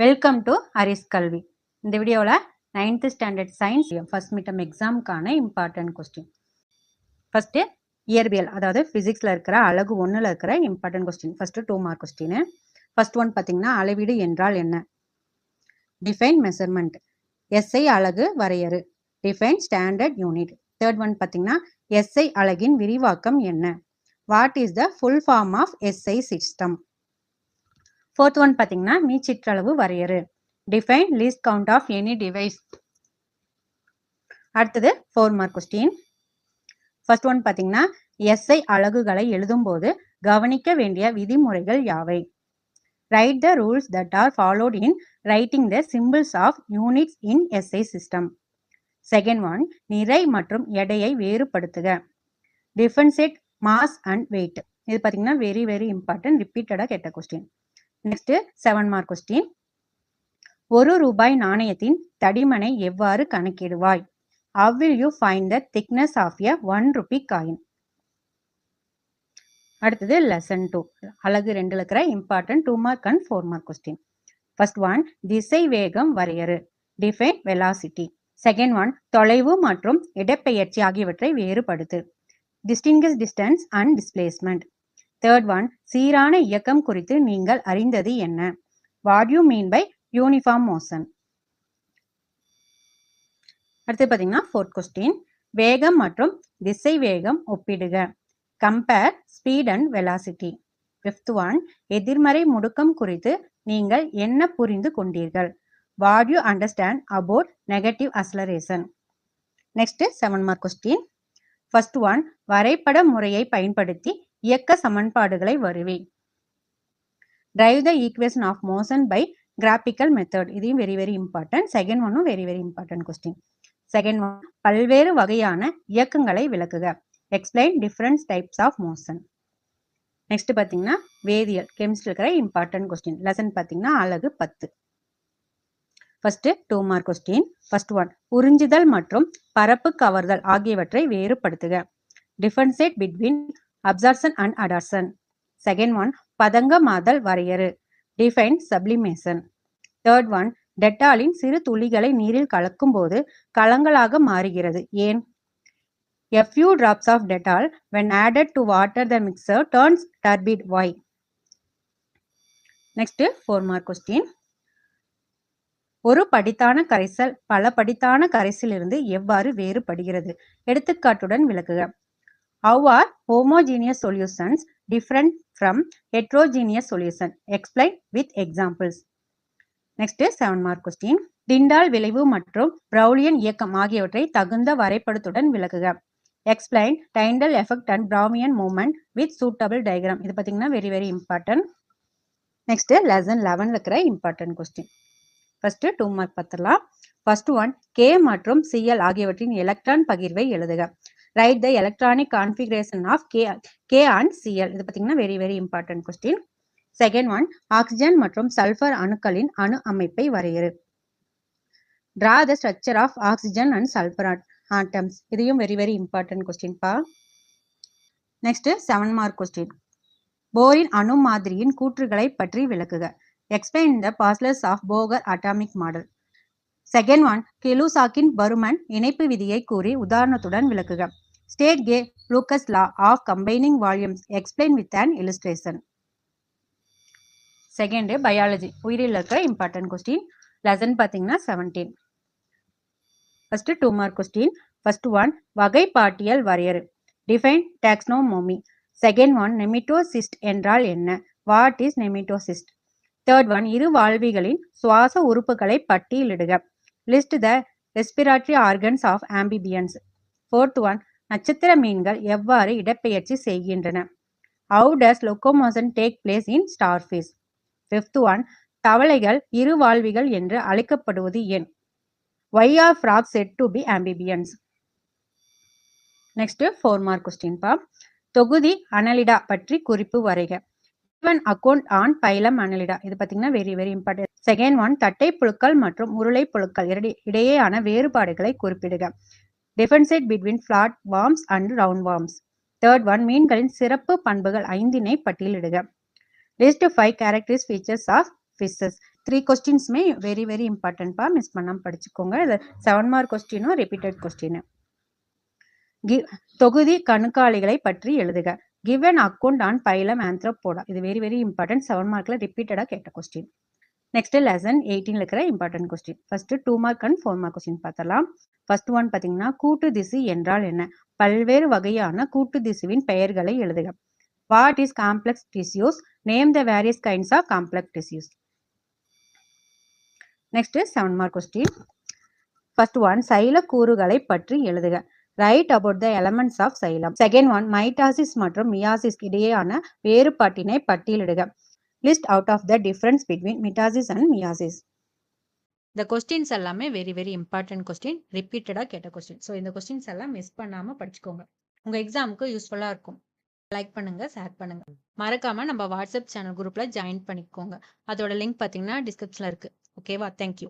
Welcome to Haris கல்வி. இந்த வீடியோவில் 9th standard science first midterm எக்ஸாமுக்கான இம்பார்ட்டன்ட் கொஸ்டின். ஃபர்ஸ்ட் இயற்பியல், அதாவது பிசிக்ஸில் இருக்கிற அலகு 1ல் இருக்கிற important question. First 2 mark question. First one பார்த்தீங்கன்னா, அளவீடு என்றால் என்ன? Define measurement. எஸ்ஐ அலகு வரையறு. Define standard unit. Third one பார்த்தீங்கன்னா, எஸ்ஐ அலகின் விரிவாக்கம் என்ன? What is the full form of SI system? Fourth one பார்த்தீங்கன்னா, மீச்சிற்றளவு வரையறு. Define least count of any device. அடுத்தது 4 மார்க் கொஸ்டின். ஃபர்ஸ்ட் ஒன் பார்த்தீங்கன்னா, எஸ்ஐ அலகுகளை எழுதும்போது கவனிக்க வேண்டிய விதிமுறைகள் யாவை? Write the rules that are followed in writing the symbols of units in SI system. Second one, நிறை மற்றும் எடையை வேறுபடுத்துக. Differentiate mass and weight. இது பார்த்தீங்கன்னா வெரி வெரி இம்பார்ட்டன்ட், ரிப்பீட்டடாக கேட்ட கொஸ்டின். Next 7 mark question. ₹1 நாணயத்தின் தடிமனை எவ்வாறு கணக்கிடுவாய்? How will you find the thickness of a ₹1 coin? அடுத்தது லெசன் 2, அலகு 2ல் இருக்கிற important 2 mark and 4 mark question. First one, திசை வேகம் வரையறு. Define velocity. செகண்ட் ஒன், தொலைவு மற்றும் இடப்பெயர்ச்சி ஆகியவற்றை வேறுபடுத்து. Distinguish distance and displacement. Third one, சீரான இயக்கம் குறித்து நீங்கள் அறிந்தது என்ன? What you mean by uniform motion? அடுத்து பார்த்தீங்கன்னா ஃபோர்த் கொஸ்டின், வேகம் மற்றும் திசை வேகம் ஒப்பிடுக. Compare speed and velocity. Fifth one, எதிர்மறை முடுக்கம் குறித்து நீங்கள் என்ன புரிந்து கொண்டீர்கள்? What you understand about negative acceleration? Next 7 mark question. First one, வரைபட முறையை பயன்படுத்தி இயக்க சமன்பாடுகளை வருவி. Derive the equation of motion by graphical method. இதையும் வெரி வெரி இம்பார்ட்டன்ட். செகண்ட் ஒன்னும் very very important question. Second one, பல்வேறு வகையான இயக்கங்களை விளக்குக. Explain different types of motion. Next பார்த்தீங்கன்னா வேதியியல், கெமிஸ்ட்ரி இருக்கிற இம்பார்ட்டன்ட் கொஸ்டின். லெசன் பார்த்தீங்கன்னா அலகு 10. First 2 mark question. First one, உறிஞ்சுதல் மற்றும் பரப்பு கவர்தல் ஆகியவற்றை வேறுபடுத்துக. Differentiate between absorption and adsorption. Second one, பதங்கமாதல் வரையறு. Define sublimation. தேர்ட் ஒன், டெட்டாலின் சிறு துளிகளை நீரில் கலக்கும் போது கலங்களாக மாறுகிறது, ஏன்? A few drops of Dettol when added to water the mixture turns turbid, why? Next 4 mark question. ஒரு படித்தான கரைசல் பல படித்தான கரைசலிலிருந்து எவ்வாறு வேறுபடுகிறது? எடுத்துக்காட்டுடன் விளக்குக. How are homogeneous solutions different from heterogeneous solution? Explain with examples. Next 7 mark question. Tyndall விளைவு மற்றும் Brownian இயக்கம் ஆகியவற்றை தகுந்த வரைபடத்துடன் விளக்குக. Explain Tyndall effect and Brownian movement with suitable diagram. இது பார்த்தீங்கன்னா very very important. Next lesson 11 இருக்கிற இம்பார்ட்டன்ட் கொஸ்டின். ஃபர்ஸ்ட் 2 மார்க் பார்த்துடலாம். ஃபர்ஸ்ட் ஒன், கே மற்றும் சிஎல் ஆகியவற்றின் எலக்ட்ரான் பகிர்வை எழுதுக. Write the electronic configuration of K and CL. இது பார்த்தீங்கன்னா very very important question. Second one, oxygen மற்றும் சல்ஃபர் அணுக்களின் அணு அமைப்பை வரையறு. Draw the structure of oxygen and sulfur atoms. இதையும் வெரி வெரி இம்பார்ட்டன்ட் கொஸ்டின் பா. Next 7 mark question. போரின் அணு மாதிரியின் கூற்றுகளை பற்றி விளக்குக. Explain the postulates of Bohr atomic model. Second one, கெலுசாக்கின் பருமன் இணைப்பு விதியை கூறி உதாரணத்துடன் விளக்குக. State Gay Lussac's law of combining volumes. Explain with an illustration. Second biology, உயிரில் இருக்கிற இம்பார்ட்டன்ட் கொஸ்டின். லெசன் பார்த்தீங்கன்னா 17. First 2 mark question. First one, வகைப்பாட்டியல் வரையறு. Define taxonomy. Second one, nematocyst என்றால் என்ன? What is nematocyst? Third one, இரு வாழ்விகளின் சுவாச உறுப்புகளை பட்டியலிடுக. List the respiratory organs of amphibians. Fourth one, நட்சத்திர மீன்கள் எவ்வாறு இடப்பெயர்ச்சி செய்கின்றன? How does locomotion take place in starfish? Fifth one, தவளைகள் இரு வாழ்விகள் என்று அழைக்கப்படுவது ஏன்? Why are frogs said to be amphibians? Next 4 mark question பா. தொகுதி அனலிடா பற்றி குறிப்பு வரைக. Give account on phylum Annelida. இது பார்த்தீங்கன்னா very very important. Second one, தட்டை புழுக்கள் மற்றும் உருளை புழுக்கள் இடையேயான வேறுபாடுகளை குறிப்பிடுக. Differentiate between flat worms and round worms. Third one, மீன்களின் சிறப்பு பண்புகள் 5 பட்டியலிடுக. List 5 characteristic features of fishes. 3 கொஸ்டின்ஸுமே வெரி வெரி இம்பார்ட்டன்ட்பா, மிஸ் பண்ணாம படிச்சுக்கோங்க. இது 7 மார்க் கொஸ்டினும் ரிப்பீட்டட் கொஸ்டின். தொகுதி கணுக்காலிகளை பற்றி எழுதுக. Give an account on phylum Arthropoda. இது வெரி வெரி இம்பார்ட்டன்ட், 7 மார்க்ல ரிப்பீட்டடா கேட்ட கொஸ்டின். நெக்ஸ்ட் லெசன் 18ல இருக்கிற important question. First 2 mark and 4 mark question பார்த்தலாம். ஃபர்ஸ்ட் ஒன் பாத்தீங்கன்னா கூட்டு திசு என்றால் என்ன? பல்வேறு வகையான கூட்டு திசுவின் பெயர்களை எழுதுக. What is complex tissues? Name the various kinds of complex tissues. Next 7 mark question. First one சைல கூறுகளை பற்றி எழுதுக. Write about the elements of xylem. Second one mitosis மற்றும் மியாசிஸ் இடையேயான வேறுபாட்டினை பட்டியலிடுக. List out of the difference between mitosis and meiosis. இந்த questions எல்லாமே வெரி வெரி இம்பார்ட்டன்ட் கொஸ்டின், ரிப்பீட்டடா கேட்ட கொஸ்டின். ஸோ இந்த கொஸ்டின்ஸ் எல்லாம் மிஸ் பண்ணாம படிச்சுக்கோங்க, உங்க எக்ஸாமுக்கு யூஸ்ஃபுல்லா இருக்கும். லைக் பண்ணுங்க, ஷேர் பண்ணுங்க. மறக்காம நம்ம வாட்ஸ்அப் சேனல் குரூப்ல ஜாயின் பண்ணிக்கோங்க. அதோட லிங்க் பாத்தீங்கன்னா டிஸ்கிரிப்ஷன்ல இருக்கு. ஓகேவா? தேங்க்யூ.